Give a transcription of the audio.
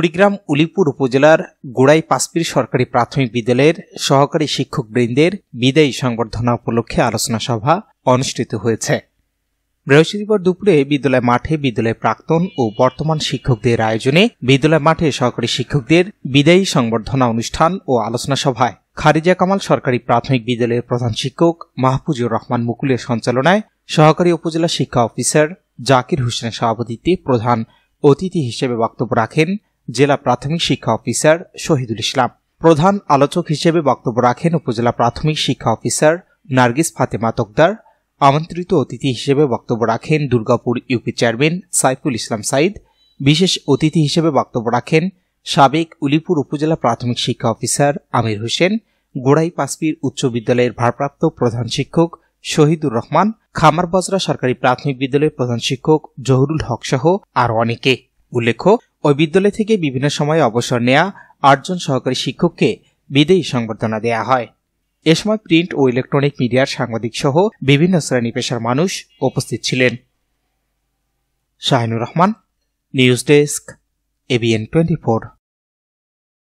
কুড়িগ্রাম উলিপুর উপজেলার গোড়াই পাঁচপীর সরকারি প্রাথমিক বিদ্যালয়ের সহকারী শিক্ষকবৃন্দের বিদায়ী সংবর্ধনা উপলক্ষে আলোচনা সভা অনুষ্ঠিত হয়েছে। বৃহস্পতিবার দুপুরে বিদ্যালয় মাঠে বিদ্যালয়ের প্রাক্তন ও বর্তমান শিক্ষকদের আয়োজনে বিদ্যালয় মাঠে সহকারী শিক্ষকদের বিদায়ী সংবর্ধনা অনুষ্ঠান ও আলোচনা সভায় খারিজা কামাল সরকারি প্রাথমিক বিদ্যালয়ের প্রধান শিক্ষক মাহফুজুর রহমান মুকুলের সঞ্চালনায় সহকারী উপজেলা শিক্ষা অফিসার জাকির হোসেনের সভাপতিত্বে প্রধান অতিথি হিসেবে বক্তব্য রাখেন জেলা প্রাথমিক শিক্ষা অফিসার শহীদুল ইসলাম। প্রধান আলোচক হিসেবে বক্তব্য রাখেন উপজেলা প্রাথমিক শিক্ষা অফিসার নার্গিস ফাতেমা তোকদার। আমন্ত্রিত অতিথি হিসেবে বক্তব্য রাখেন দুর্গাপুর ইউপি চেয়ারম্যান সাইফুল ইসলাম সাইদ। বিশেষ অতিথি হিসেবে বক্তব্য রাখেন সাবেক উলিপুর উপজেলা প্রাথমিক শিক্ষা অফিসার আমির হোসেন, গোড়াই পাঁচপীর উচ্চ বিদ্যালয়ের ভারপ্রাপ্ত প্রধান শিক্ষক শহীদুর রহমান, খামারবজরা সরকারি প্রাথমিক বিদ্যালয়ের প্রধান শিক্ষক জহুরুল হক সহ আরও অনেকে। উল্লেখ্য, ওই বিদ্যালয় থেকে বিভিন্ন সময়ে অবসর নেয়া ৮ জন সহকারী শিক্ষককে বিদায়ী সংবর্ধনা দেয়া হয়। এ সময় প্রিন্ট ও ইলেকট্রনিক মিডিয়ার সাংবাদিক সহ বিভিন্ন শ্রেণী পেশার মানুষ উপস্থিত ছিলেন। Shahinur Rahman, news desk, ABN24।